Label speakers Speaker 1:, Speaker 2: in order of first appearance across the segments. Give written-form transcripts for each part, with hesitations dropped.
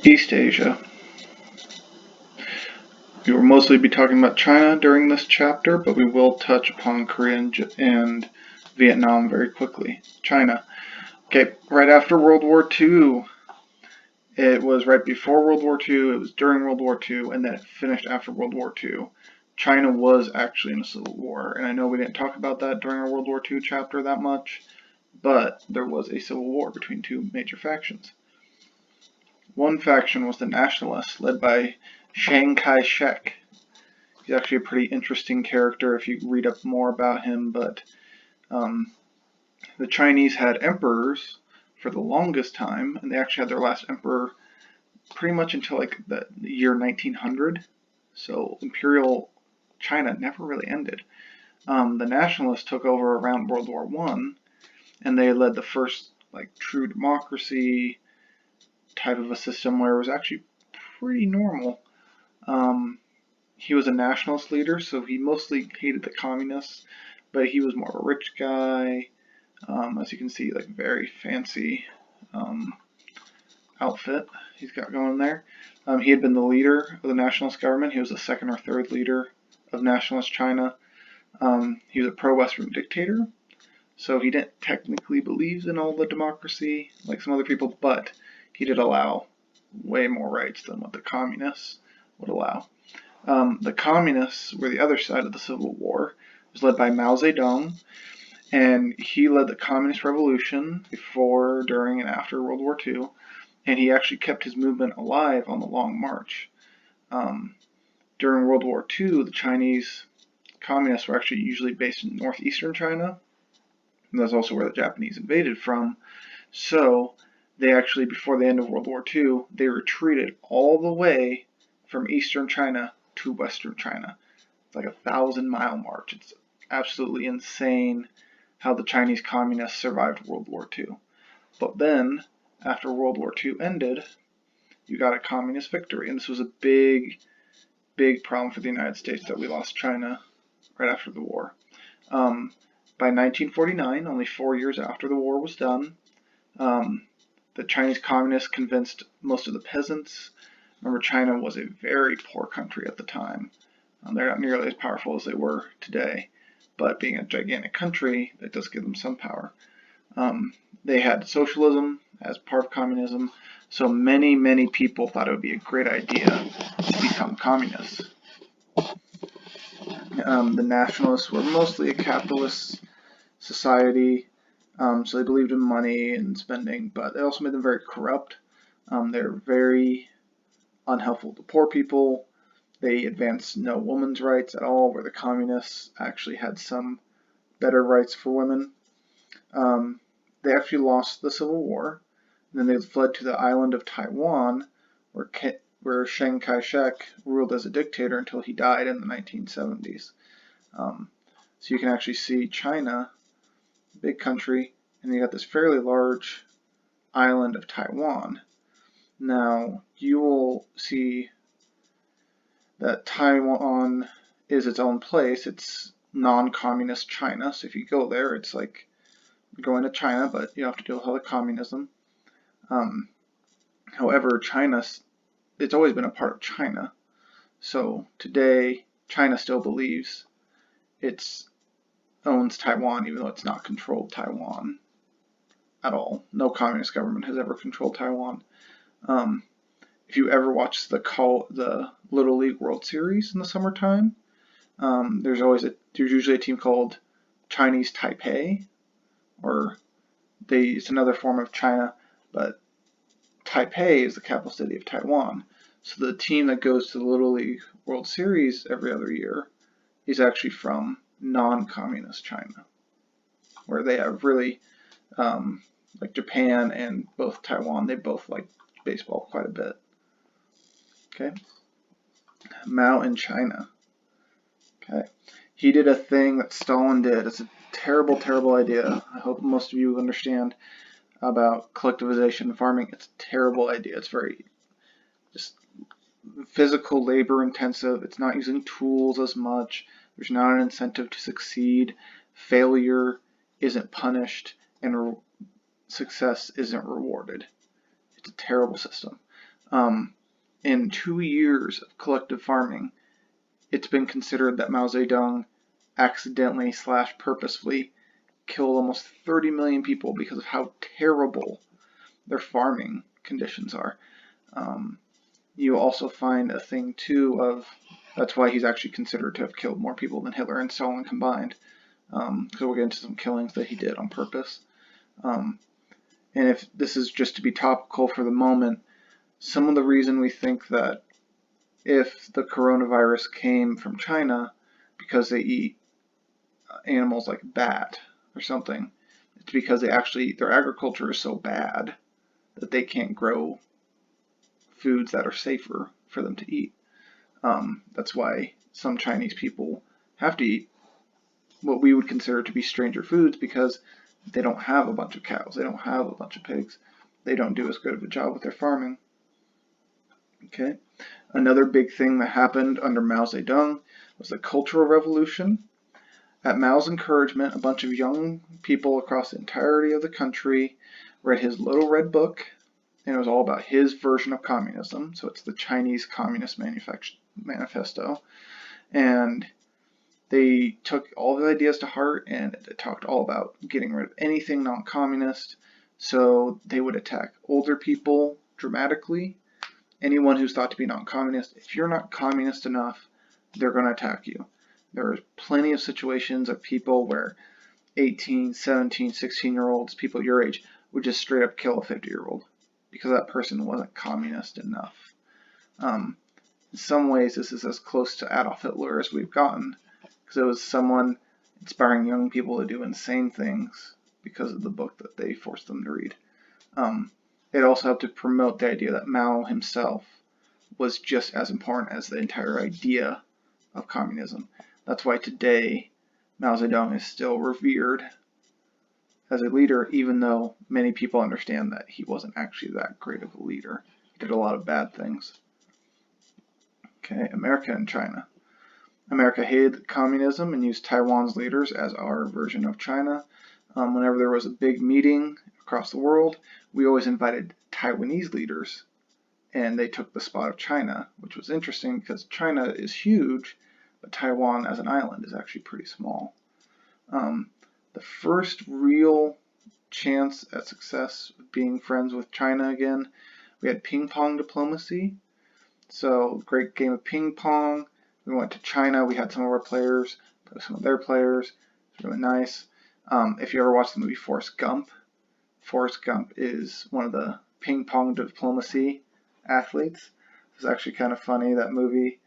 Speaker 1: East Asia. We will mostly be talking about China during this chapter, but we will touch upon Korea and Vietnam very quickly. China. Okay, right after World War II. It was right before World War II, it was during World War II, and then it finished after World War II. China was actually in a civil war, and I know we didn't talk about that during our World War II chapter that much, but there was a civil war between two major factions. One faction was the Nationalists, led by Chiang Kai-shek. He's actually a pretty interesting character if you read up more about him, but the Chinese had emperors for the longest time, and they actually had their last emperor pretty much until like the year 1900. So Imperial China never really ended. The Nationalists took over around World War I, and they led the first like true democracy type of a system where it was actually pretty normal. He was a nationalist leader, so he mostly hated the communists, but he was more of a rich guy. As you can see, like very fancy outfit he's got going there. He had been the leader of the nationalist government. He was the second or third leader of nationalist China. He was a pro-Western dictator, so he didn't technically believe in all the democracy like some other people, but he did allow way more rights than what the communists would allow. The communists were the other side of the Civil War. It was led by Mao Zedong, and he led the Communist Revolution before, during, and after World War II, and he actually kept his movement alive on the Long March. During World War II, the Chinese communists were actually usually based in northeastern China, and that's also where the Japanese invaded from. So they actually, before the end of World War II, they retreated all the way from eastern China to western China. It's like 1,000-mile march. It's absolutely insane how the Chinese communists survived World War II. But then, after World War II ended, you got a communist victory, and this was a big problem for the United States that we lost China right after the war. By 1949, only 4 years after the war was done, the Chinese communists convinced most of the peasants. Remember, China was a very poor country at the time. They're not nearly as powerful as they were today, but being a gigantic country, that does give them some power. They had socialism as part of communism, so many people thought it would be a great idea to become communists. The nationalists were mostly a capitalist society, so they believed in money and spending, but it also made them very corrupt. They're very unhelpful to poor people. They advanced no women's rights at all, where the communists actually had some better rights for women. They actually lost the Civil War, and then they fled to the island of Taiwan, where Chiang Kai-shek ruled as a dictator until he died in the 1970s. So you can actually see China, big country, and you got this fairly large island of Taiwan. Now, you will see that Taiwan is its own place. It's non-communist China, so if you go there, it's like going to China, but you have to deal with all the communism. However, it's always been a part of China. So today, China still believes it owns Taiwan, even though it's not controlled Taiwan at all. No communist government has ever controlled Taiwan. If you ever watch the Little League World Series in the summertime, there's usually a team called Chinese Taipei, or it's another form of China, but Taipei is the capital city of Taiwan. So the team that goes to the Little League World Series every other year is actually from non-communist China, where they have really, like Japan and both Taiwan, they both like baseball quite a bit. Okay, Mao in China. Okay, he did a thing that Stalin did. It's a terrible idea. I hope most of you understand about collectivization and farming. It's a terrible idea. It's very just physical labor intensive. It's not using tools as much. There's not an incentive to succeed. Failure isn't punished, and success isn't rewarded. It's a terrible system. In 2 years of collective farming, it's been considered that Mao Zedong accidentally / purposefully killed almost 30 million people because of how terrible their farming conditions are. You also find a thing too of that's why he's actually considered to have killed more people than Hitler and Stalin combined. So we'll get into some killings that he did on purpose. And if this is just to be topical for the moment, some of the reason we think that if the coronavirus came from China because they eat animals like bat or something, it's because their agriculture is so bad that they can't grow foods that are safer for them to eat. That's why some Chinese people have to eat what we would consider to be stranger foods, because they don't have a bunch of cows, they don't have a bunch of pigs, they don't do as good of a job with their farming. Okay. Another big thing that happened under Mao Zedong was the Cultural Revolution. At Mao's encouragement, a bunch of young people across the entirety of the country read his Little Red Book, and it was all about his version of communism. So it's the Chinese Communist Manifesto. And they took all the ideas to heart, and it talked all about getting rid of anything non-communist. So they would attack older people dramatically. Anyone who's thought to be non-communist, if you're not communist enough, they're going to attack you. There are plenty of situations of people where 18, 17, 16-year-olds, people your age, would just straight up kill a 50-year-old because that person wasn't communist enough. In some ways, this is as close to Adolf Hitler as we've gotten, because it was someone inspiring young people to do insane things because of the book that they forced them to read. It also helped to promote the idea that Mao himself was just as important as the entire idea of communism. That's why today Mao Zedong is still revered as a leader, even though many people understand that he wasn't actually that great of a leader. He did a lot of bad things. Okay, America and China. America hated communism and used Taiwan's leaders as our version of China. Whenever there was a big meeting across the world, we always invited Taiwanese leaders, and they took the spot of China, which was interesting because China is huge, but Taiwan as an island is actually pretty small. The first real chance at success of being friends with China again, we had ping pong diplomacy. So, great game of ping pong. We went to China, we had some of our players play with some of their players. It's really nice. If you ever watched the movie Forrest Gump is one of the ping pong diplomacy athletes. It's actually kind of funny, that movie.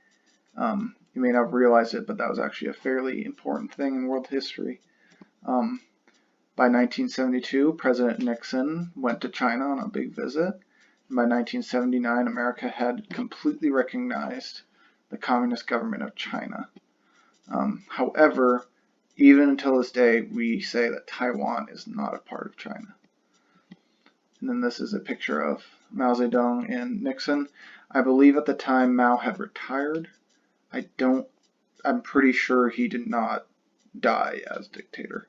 Speaker 1: You may not have realized it, but that was actually a fairly important thing in world history. By 1972, President Nixon went to China on a big visit. And by 1979, America had completely recognized the Communist government of China. However, even until this day, we say that Taiwan is not a part of China. And then this is a picture of Mao Zedong and Nixon. I believe at the time Mao had retired. I'm pretty sure he did not die as dictator.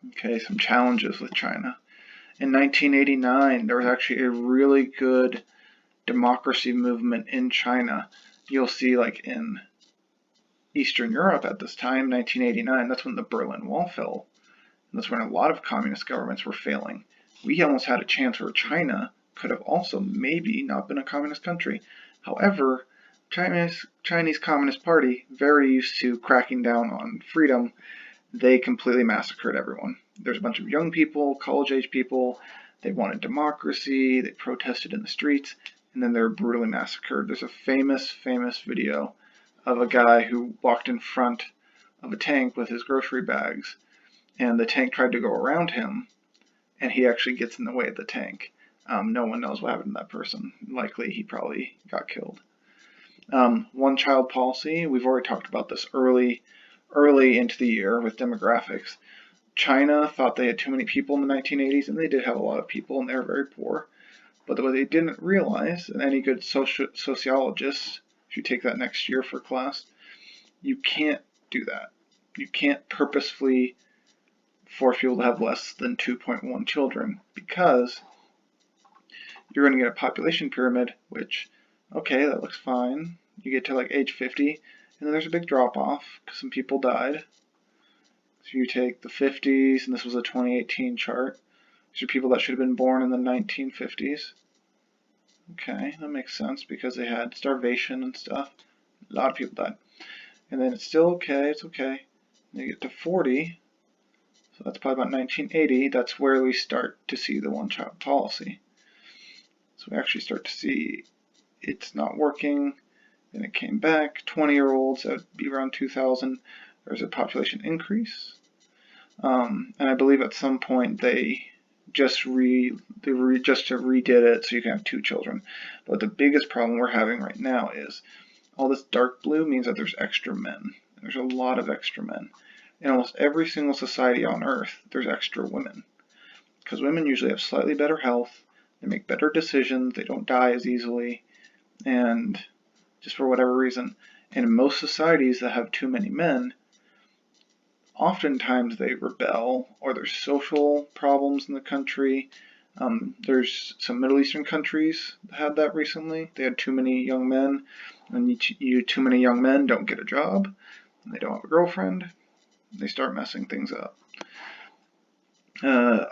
Speaker 1: Okay, some challenges with China. In 1989, there was actually a really good democracy movement in China. You'll see, like in Eastern Europe at this time, 1989, that's when the Berlin Wall fell. And that's when a lot of communist governments were failing. We almost had a chance where China could have also maybe not been a communist country. However, Chinese Communist Party, very used to cracking down on freedom, they completely massacred everyone. There's a bunch of young people, college-age people, they wanted democracy, they protested in the streets, and then they were brutally massacred. There's a famous video of a guy who walked in front of a tank with his grocery bags, and the tank tried to go around him, and he actually gets in the way of the tank. No one knows what happened to that person. Likely he probably got killed. One-child policy, we've already talked about this early into the year with demographics. China thought they had too many people in the 1980s, and they did have a lot of people, and they were very poor. But what they didn't realize, and any good sociologists should take that next year for class, you can't do that. You can't purposefully force people to have less than 2.1 children, because you're going to get a population pyramid, which, okay, that looks fine. You get to like age 50, and then there's a big drop off because some people died. So you take the 50s, and this was a 2018 chart. These are people that should have been born in the 1950s. Okay, that makes sense because they had starvation and stuff. A lot of people died. And then it's still okay, it's okay. And you get to 40, so that's probably about 1980. That's where we start to see the one-child policy. So we actually start to see it's not working. Then it came back. 20-year-olds, that would be around 2000. There's a population increase. And I believe at some point they just redid it so you can have 2 children. But the biggest problem we're having right now is all this dark blue means that there's extra men. There's a lot of extra men. In almost every single society on Earth, there's extra women. Because women usually have slightly better health, they make better decisions, they don't die as easily, and just for whatever reason. And in most societies that have too many men, oftentimes they rebel, or there's social problems in the country. There's some Middle Eastern countries that had that recently. They had too many young men, and too many young men don't get a job, and they don't have a girlfriend. They start messing things up.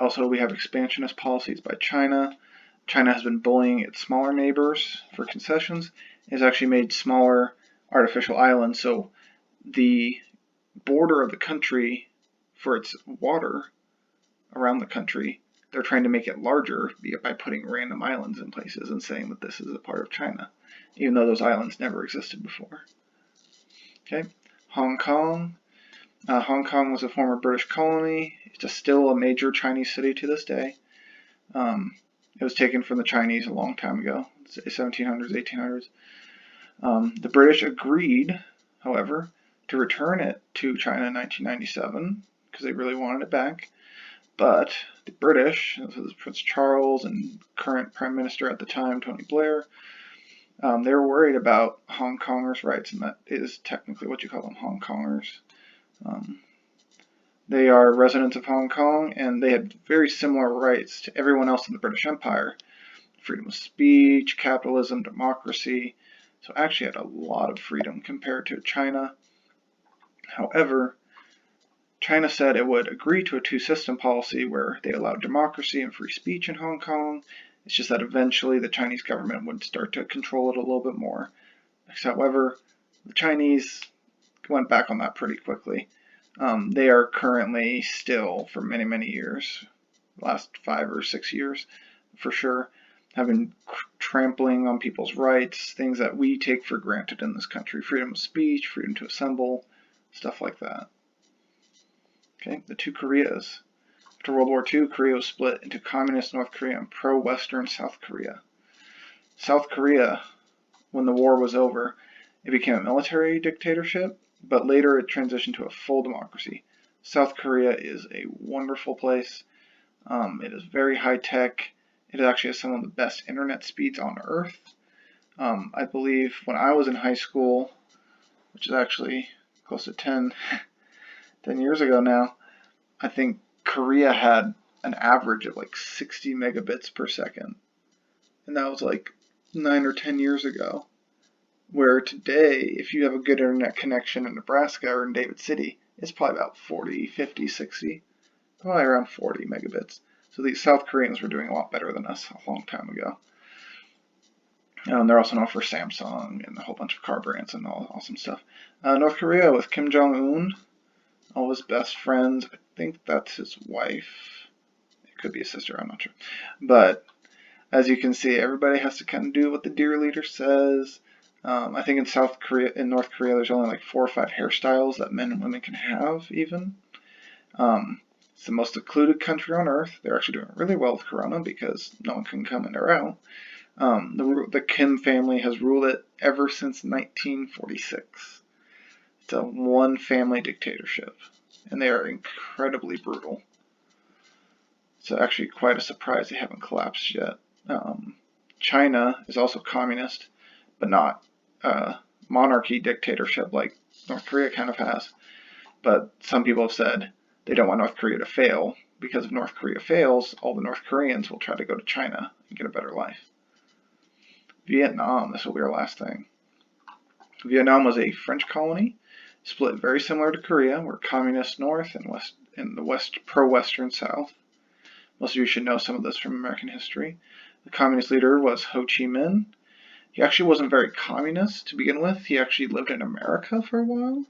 Speaker 1: Also, we have expansionist policies by China. China has been bullying its smaller neighbors for concessions. It's actually made smaller artificial islands, so the border of the country for its water around the country, they're trying to make it larger by putting random islands in places and saying that this is a part of China, even though those islands never existed before. Okay, Hong Kong. Hong Kong was a former British colony. It's still a major Chinese city to this day. It was taken from the Chinese a long time ago, 1700s, 1800s. The British agreed, however, to return it to China in 1997 because they really wanted it back. But the British, this is Prince Charles and current Prime Minister at the time, Tony Blair, they were worried about Hong Kongers' rights, and that is technically what you call them, Hong Kongers. They are residents of Hong Kong, and they had very similar rights to everyone else in the British Empire. Freedom of speech, capitalism, democracy. So actually had a lot of freedom compared to China. However, China said it would agree to a two-system policy where they allowed democracy and free speech in Hong Kong. It's just that eventually the Chinese government would start to control it a little bit more. However, the Chinese went back on that pretty quickly. They are currently still, for many, many years, the last 5 or 6 years for sure, have been trampling on people's rights, things that we take for granted in this country. Freedom of speech, freedom to assemble, stuff like that. Okay, the two Koreas. After World War II, Korea was split into Communist North Korea and pro-Western South Korea. South Korea, when the war was over, it became a military dictatorship, but later it transitioned to a full democracy. South Korea is a wonderful place. It is very high-tech. It actually has some of the best internet speeds on Earth. I believe when I was in high school, which is actually close to 10 years ago now, I think Korea had an average of like 60 megabits per second. And that was like 9 or 10 years ago. Where today, if you have a good internet connection in Nebraska or in David City, it's probably about 40, 50, 60, probably around 40 megabits. So these South Koreans were doing a lot better than us a long time ago. They're also known for Samsung and a whole bunch of car brands and all awesome stuff. North Korea with Kim Jong-un, all his best friends. I think that's his wife. It could be his sister, I'm not sure. But as you can see, everybody has to kind of do what the dear leader says. I think in North Korea, there's only like 4 or 5 hairstyles that men and women can have, even. It's the most secluded country on Earth. They're actually doing really well with Corona because no one can come in or out. The Kim family has ruled it ever since 1946. It's a one-family dictatorship, and they are incredibly brutal. It's actually quite a surprise they haven't collapsed yet. China is also communist, but not monarchy dictatorship like North Korea kind of has. But some people have said They don't want North Korea to fail, because if North Korea fails, all the North Koreans will try to go to China and get a better life. Vietnam, this will be our last thing. Vietnam was a French colony, split very similar to Korea. We're communist north and the west pro-western south. Most of you should know some of this from American history. The communist leader was Ho Chi Minh. He actually wasn't very communist to begin with. He actually lived in America for a while.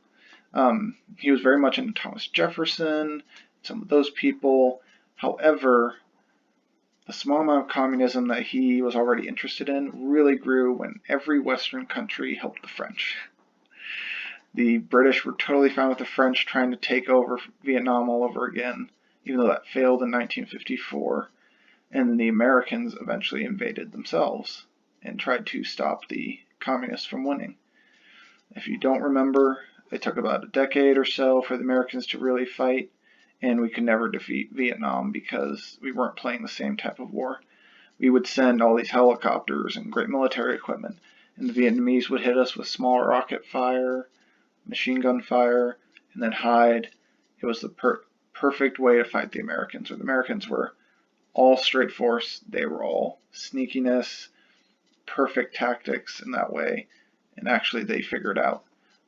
Speaker 1: He was very much into Thomas Jefferson, some of those people. However, the small amount of communism that he was already interested in really grew when every Western country helped the French. The British were totally fine with the French trying to take over Vietnam all over again, even though that failed in 1954. And the Americans eventually invaded themselves and tried to stop the communists from winning. If you don't remember, it took about a decade or so for the Americans to really fight, and we could never defeat Vietnam because we weren't playing the same type of war. We would send all these helicopters and great military equipment, and the Vietnamese would hit us with small rocket fire, machine gun fire, and then hide. It was the perfect way to fight the Americans, where the Americans were all straight force, they were all sneakiness, perfect tactics in that way, and actually they figured out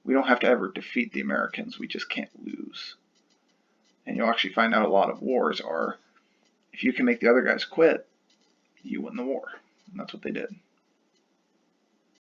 Speaker 1: we don't have to ever defeat the Americans, we just can't lose. And you'll actually find out a lot of wars are, if you can make the other guys quit, you win the war. And that's what they did.